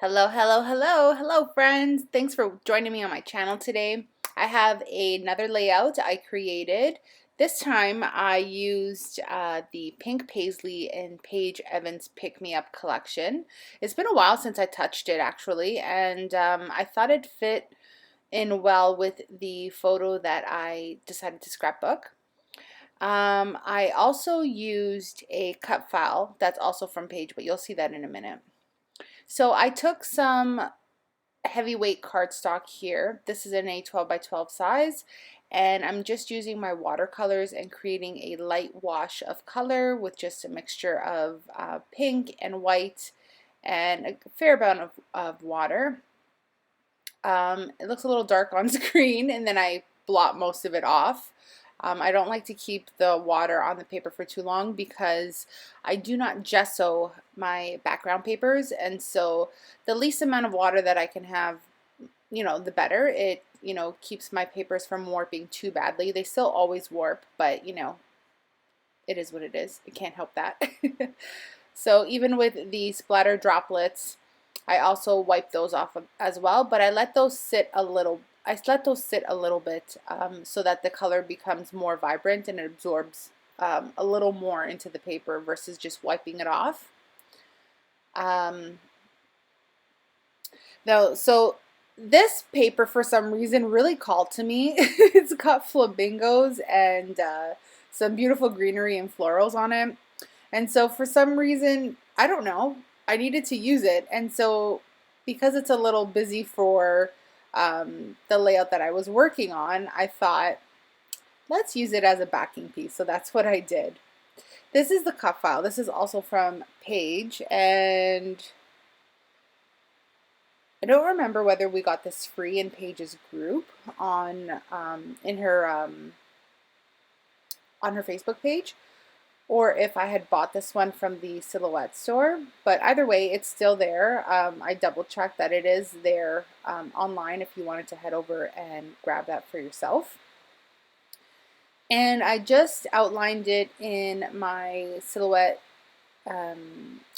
Hello, hello, hello, hello friends. Thanks for joining me on my channel today. I have another layout I created. This time I used the Pink Paisley and Paige Evans Pick Me Up collection. It's been a while since I touched it actually, and I thought it fit in well with the photo that I decided to scrapbook. I also used a cut file that's also from Paige, but you'll see that in a minute. So I took some heavyweight cardstock here. This is in a 12 by 12 size, and I'm just using my watercolors and creating a light wash of color with just a mixture of pink and white and a fair amount of water. It looks a little dark on screen, and then I blot most of it off. I don't like to keep the water on the paper for too long because I do not gesso my background papers, and so the least amount of water that I can have, the better. It, keeps my papers from warping too badly. They still always warp, but it is what it is. I can't help that. So even with the splatter droplets, I also wipe those off as well, but I let those sit a little. bit so that the color becomes more vibrant and it absorbs a little more into the paper versus just wiping it off. So this paper for some reason really called to me. It's got flamingos and some beautiful greenery and florals on it. And so for some reason, I don't know, I needed to use it. And so because it's a little busy for the layout that I was working on, I thought, let's use it as a backing piece. So that's what I did. This is the cut file. This is also from Paige, and I don't remember whether we got this free in Paige's group on on her Facebook page, or if I had bought this one from the Silhouette store. But either way, it's still there. I double checked that it is there online if you wanted to head over and grab that for yourself. And I just outlined it in my Silhouette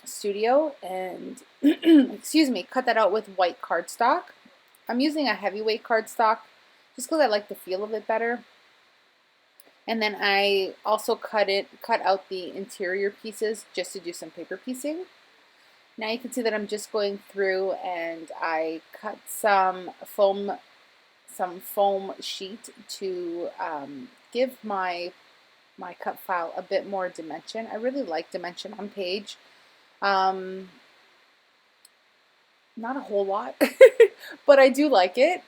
studio and excuse me, cut that out with white cardstock. I'm using a heavyweight cardstock just because I like the feel of it better. And then I also cut out the interior pieces just to do some paper piecing. Now you can see that I'm just going through and I cut some foam sheet to give my cut file a bit more dimension. I really like dimension on Paige. Not a whole lot, but I do like it.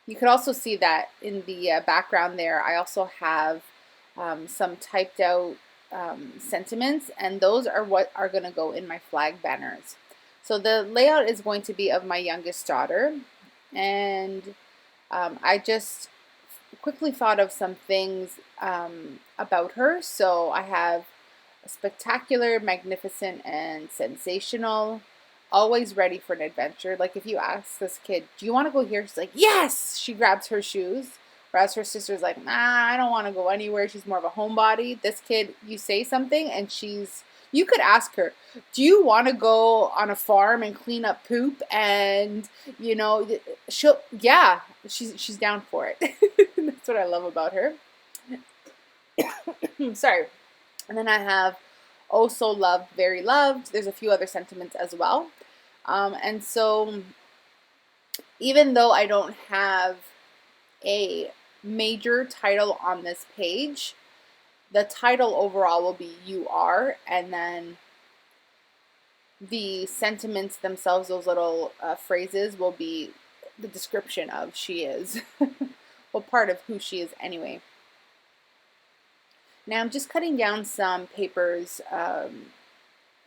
You could also see that in the background there, I also have some typed out sentiments, and those are what are going to go in my flag banners. So the layout is going to be of my youngest daughter, and I just quickly thought of some things about her. So I have a spectacular, magnificent, and sensational, always ready for an adventure. Like if you ask this kid, do you want to go here? She's like, yes! She grabs her shoes. Whereas her sister's like, nah, I don't want to go anywhere. She's more of a homebody. This kid, you say something and you could ask her, do you want to go on a farm and clean up poop? And, she's down for it. That's what I love about her. Sorry. And then I have oh so loved, very loved. There's a few other sentiments as well. And so even though I don't have a major title on this page, the title overall will be You Are, and then the sentiments themselves, those little phrases, will be the description of she is. Well, part of who she is anyway. Now I'm just cutting down some papers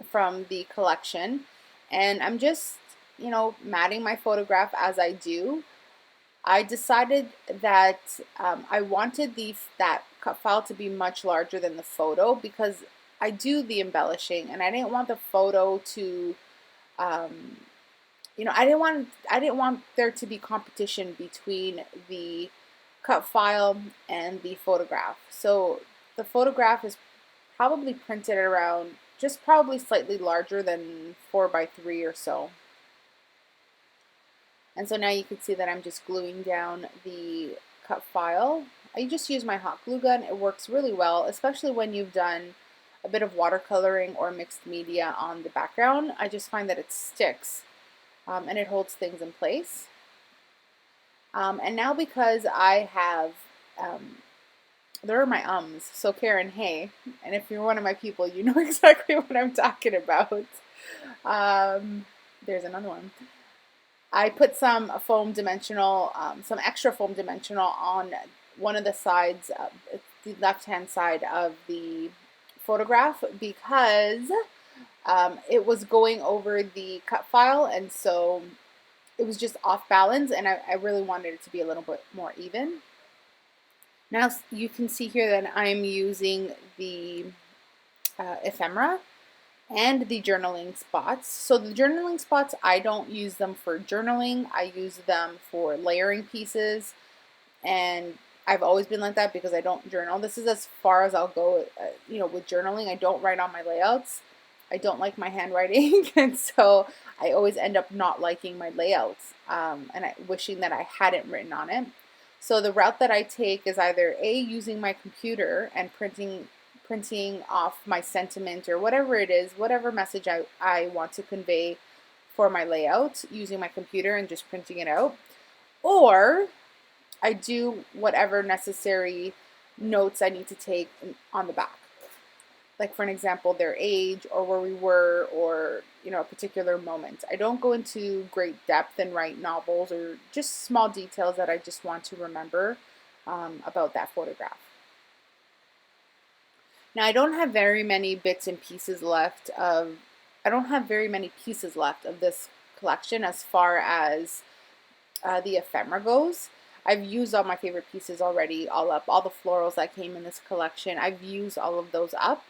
from the collection, and I'm just, matting my photograph as I do. I decided that I wanted that cut file to be much larger than the photo because I do the embellishing, and I didn't want the photo to, I didn't want there to be competition between the cut file and the photograph. So the photograph is probably printed around just probably slightly larger than 4 by 3 or so. And so now you can see that I'm just gluing down the cut file. I just use my hot glue gun. It works really well, especially when you've done a bit of watercoloring or mixed media on the background. I just find that it sticks and it holds things in place. And now because I have, there are my ums, so Karen, hey, and if you're one of my people, you know exactly what I'm talking about. There's another one. I put some foam dimensional, some extra foam dimensional on one of the sides, the left-hand side of the photograph because it was going over the cut file, and so it was just off balance, and I really wanted it to be a little bit more even. Now you can see here that I'm using the ephemera and the journaling spots. So the journaling spots, I don't use them for journaling. I use them for layering pieces, and I've always been like that because I don't journal. This is as far as I'll go, you know, with journaling. I don't write on my layouts. I don't like my handwriting, and so I always end up not liking my layouts and wishing that I hadn't written on it. So the route that I take is either A, using my computer and printing off my sentiment or whatever it is, whatever message I want to convey for my layout using my computer and just printing it out, or I do whatever necessary notes I need to take on the back. Like for an example, their age or where we were, or you know, a particular moment. I don't go into great depth and write novels or just small details that I just want to remember about that photograph. Now I don't have very many bits and pieces left of, I don't have very many pieces left of this collection as far as the ephemera goes. I've used all my favorite pieces already, all up, all the florals that came in this collection. I've used all of those up.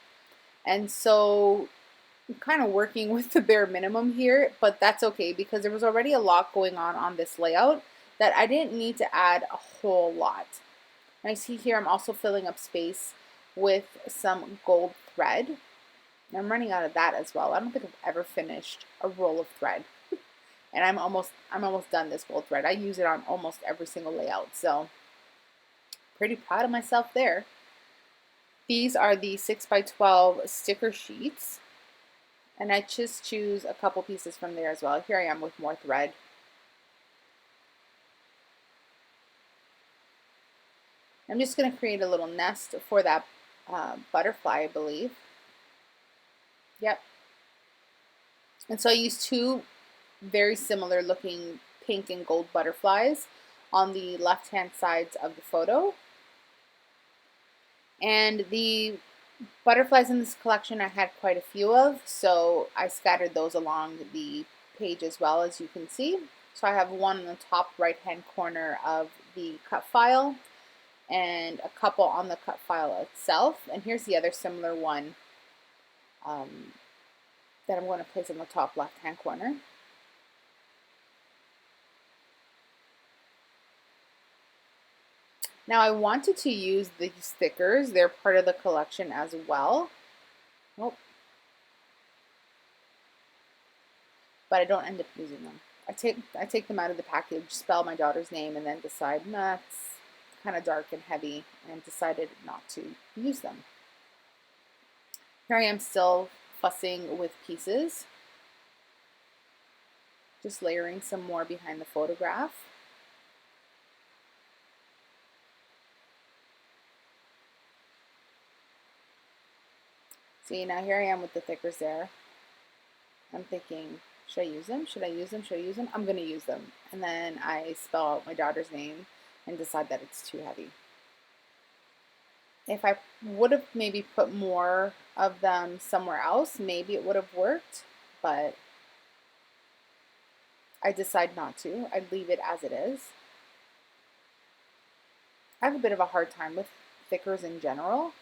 And so I'm kind of working with the bare minimum here, but that's okay because there was already a lot going on this layout that I didn't need to add a whole lot. And I see here I'm also filling up space with some gold thread. And I'm running out of that as well. I don't think I've ever finished a roll of thread. And I'm almost done this gold thread. I use it on almost every single layout, so pretty proud of myself there. These are the 6x12 sticker sheets, and I just choose a couple pieces from there as well. Here I am with more thread. I'm just going to create a little nest for that butterfly, I believe. Yep. And so I use two very similar looking pink and gold butterflies on the left hand sides of the photo. And the butterflies in this collection I had quite a few of, so I scattered those along the page as well, as you can see. So I have one in the top right hand corner of the cut file and a couple on the cut file itself. And here's the other similar one that I'm going to place in the top left hand corner. Now I wanted to use these stickers. They're part of the collection as well. Oh. But I don't end up using them. I take them out of the package, spell my daughter's name, and then decide, nah, it's kind of dark and heavy, and decided not to use them. Here I am still fussing with pieces. Just layering some more behind the photograph. See, now here I am with the thickers there. I'm thinking, should I use them? Should I use them? Should I use them? I'm going to use them. And then I spell out my daughter's name and decide that it's too heavy. If I would have maybe put more of them somewhere else, maybe it would have worked, but I decide not to. I'd leave it as it is. I have a bit of a hard time with thickers in general.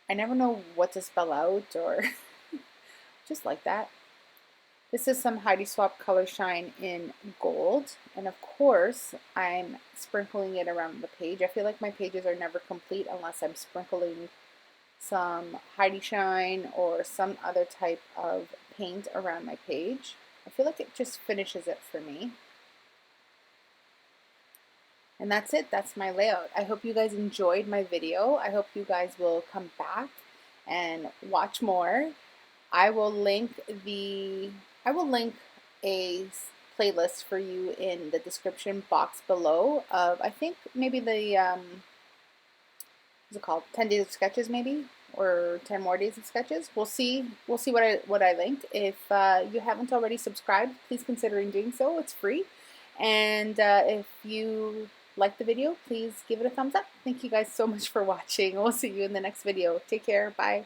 I never know what to spell out or just like that. This is some Heidi Swapp Color Shine in gold. And of course, I'm sprinkling it around the page. I feel like my pages are never complete unless I'm sprinkling some Heidi Shine or some other type of paint around my page. I feel like it just finishes it for me. And that's it. That's my layout. I hope you guys enjoyed my video. I hope you guys will come back and watch more. I will link a playlist for you in the description box below of, I think maybe the what's it called, 10 days of sketches maybe, or 10 more days of sketches. We'll see what I linked. If you haven't already subscribed, please consider doing so. It's free. And if you like the video, please give it a thumbs up. Thank you guys so much for watching. We'll see you in the next video. Take care. Bye.